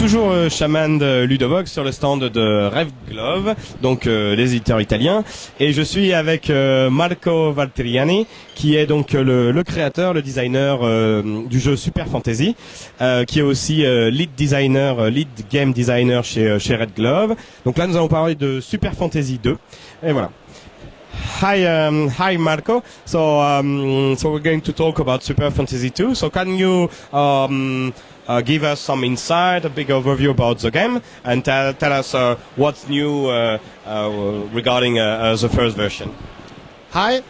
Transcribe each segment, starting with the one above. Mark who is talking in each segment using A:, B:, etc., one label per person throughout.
A: toujours chaman de Ludovox sur le stand de Rêve Glove, donc les éditeurs italiens, et je suis avec Marco Valtriani, qui est donc le créateur, le designer du jeu Super Fantasy, qui est aussi lead game designer chez Red Glove. Donc là, nous allons parler de Super Fantasy 2, et voilà. Hi Marco. So we're going to talk about Super Fantasy 2. So can you give us some insight, a big overview about the game, and tell us what's new regarding the first version?
B: Hi.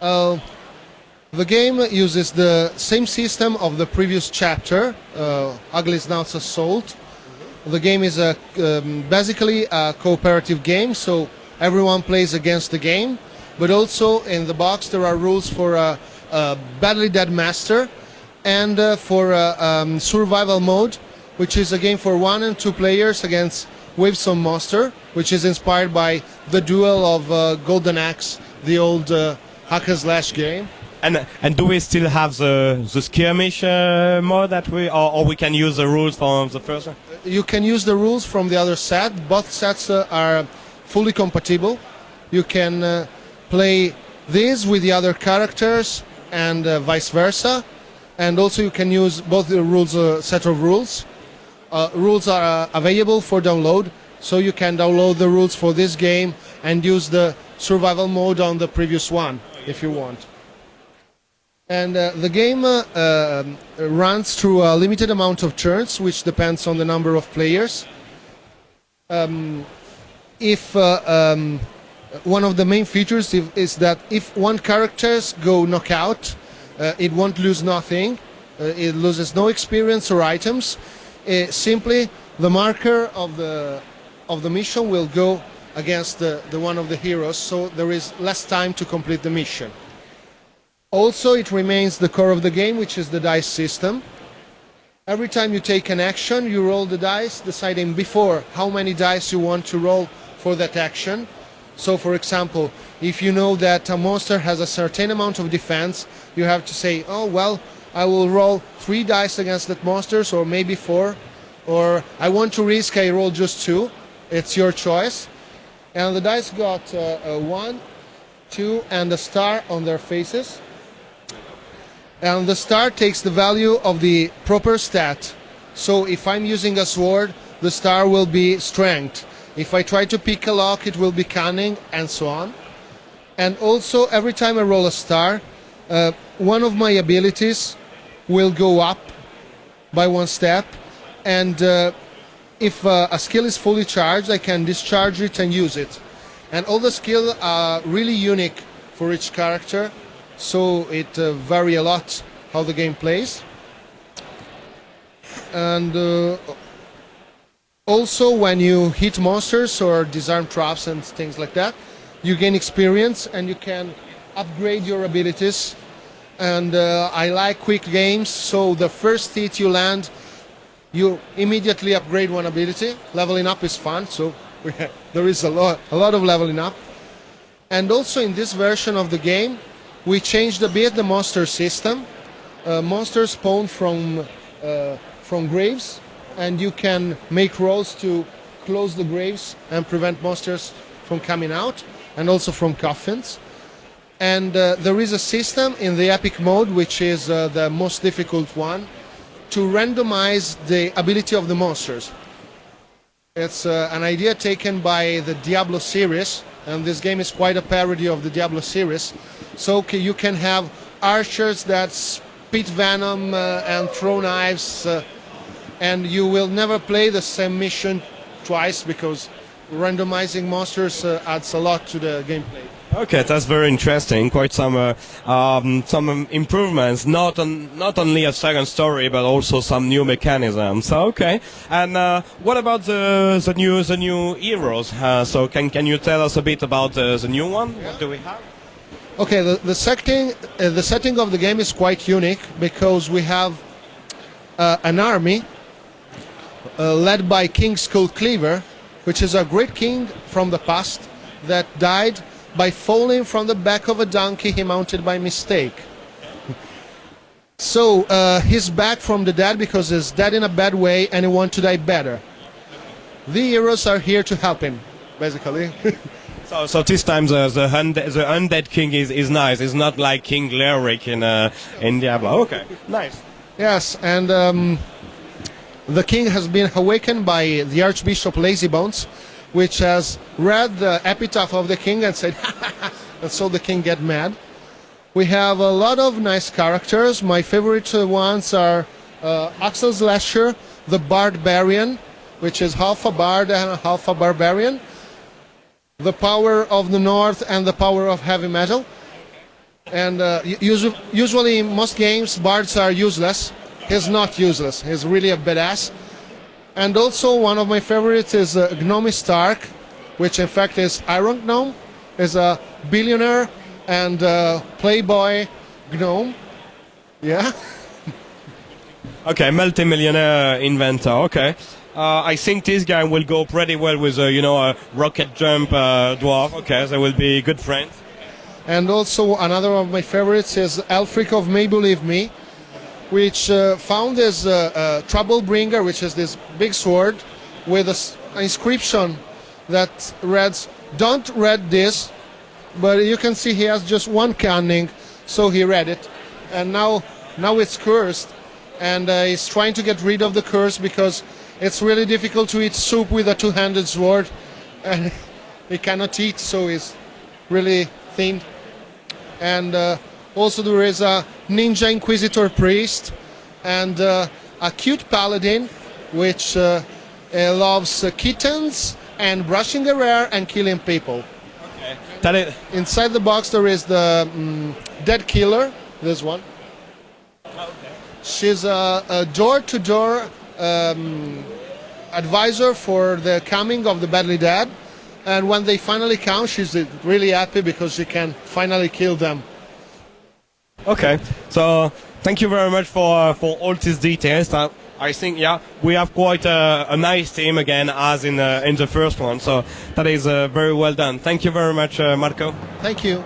B: The game uses the same system of the previous chapter, Ugly Snouts Assault. The game is basically a cooperative game, so everyone plays against the game, but also in the box there are rules for a Badly Dead Master and for survival mode, which is a game for 1 and 2 players against Waves of Monster, which is inspired by the duel of Golden Axe, the old hack and slash game.
A: And do we still have the skirmish mode that or we can use the rules from the first one?
B: You can use the rules from the other set. Both sets are fully compatible. You can play this with the other characters and vice versa, and also you can use both the rules set of rules. Rules are available for download, so you can download the rules for this game and use the survival mode on the previous one if you want. And the game runs through a limited amount of turns, which depends on the number of players. If one of the main features is that if one characters go knockout, it won't lose nothing. It loses no experience or items. Simply, the marker of the mission will go against the one of the heroes, so there is less time to complete the mission. Also, it remains the core of the game, which is the dice system. Every time you take an action, you roll the dice, deciding before how many dice you want to roll for that action. So, for example, if you know that a monster has a certain amount of defense, you have to say, oh, well, I will roll 3 dice against that monster, or maybe 4, or I want to risk I roll just 2. It's your choice. And the dice got a 1, 2, and a star on their faces. And the star takes the value of the proper stat. So if I'm using a sword, the star will be strength. If I try to pick a lock, it will be cunning, and so on. And also, every time I roll a star, one of my abilities will go up by 1 step. And if a skill is fully charged, I can discharge it and use it. And all the skills are really unique for each character, so it varies a lot how the game plays. And also, when you hit monsters or disarm traps and things like that, you gain experience and you can upgrade your abilities. And I like quick games, so the first hit you land, you immediately upgrade one ability. Leveling up is fun, so there is a lot of leveling up. And also in this version of the game, we changed a bit the monster system. Monsters spawn from graves, and you can make rolls to close the graves and prevent monsters from coming out, and also from coffins. And there is a system in the epic mode, which is the most difficult one, to randomize the ability of the monsters. It's an idea taken by the Diablo series, and this game is quite a parody of the Diablo series. So you can have archers that spit venom and throw knives, and you will never play the same mission twice, because randomizing monsters adds a lot to the gameplay.
A: Okay, that's very interesting. Quite some improvements. Not only a second story, but also some new mechanisms. So, okay. And what about the new heroes? So can you tell us a bit about the new one? Yeah. What do we have?
B: Okay, the setting of the game is quite unique, because we have an army led by King Skullcleaver, which is a great king from the past that died by falling from the back of a donkey he mounted by mistake. So he's back from the dead because he's dead in a bad way and he wants to die better. The heroes are here to help him, basically.
A: So this time the undead king is nice. It's not like King Leoric in Diablo. Okay, nice.
B: Yes, and the king has been awakened by the Archbishop Lazybones, which has read the epitaph of the king and said, and so the king get mad. We have a lot of nice characters. My favorite ones are Axel Slasher, the Barbarian, which is half a bard and half a barbarian. The power of the north and the power of heavy metal. And usually in most games, bards are useless. He's not useless. He's really a badass. And also one of my favorites is Gnome Stark, which in fact is Iron Gnome. Is a billionaire and playboy gnome. Yeah.
A: Okay, multi-millionaire inventor. Okay. I think this guy will go pretty well with a rocket jump dwarf. Okay, they will be good friends.
B: And also another of my favorites is Elfric of May Believe Me, which found his Troublebringer, which is this big sword with an inscription that reads, "Don't read this," but you can see he has just one cunning, so he read it, and now it's cursed, and he's trying to get rid of the curse because it's really difficult to eat soup with a two-handed sword, and he cannot eat, so he's really thin. And also there is a ninja inquisitor priest and a cute paladin which loves kittens and brushing their hair and killing people.
A: Okay.
B: Inside the box there is the dead killer, this one.
A: Okay.
B: She's a door-to-door advisor for the coming of the badly dead, and when they finally come, she's really happy because she can finally kill them.
A: Okay, so thank you very much for all these details. I think we have quite a nice team again as in the first one, so that is very well done. Thank you very much, Marco.
B: Thank you.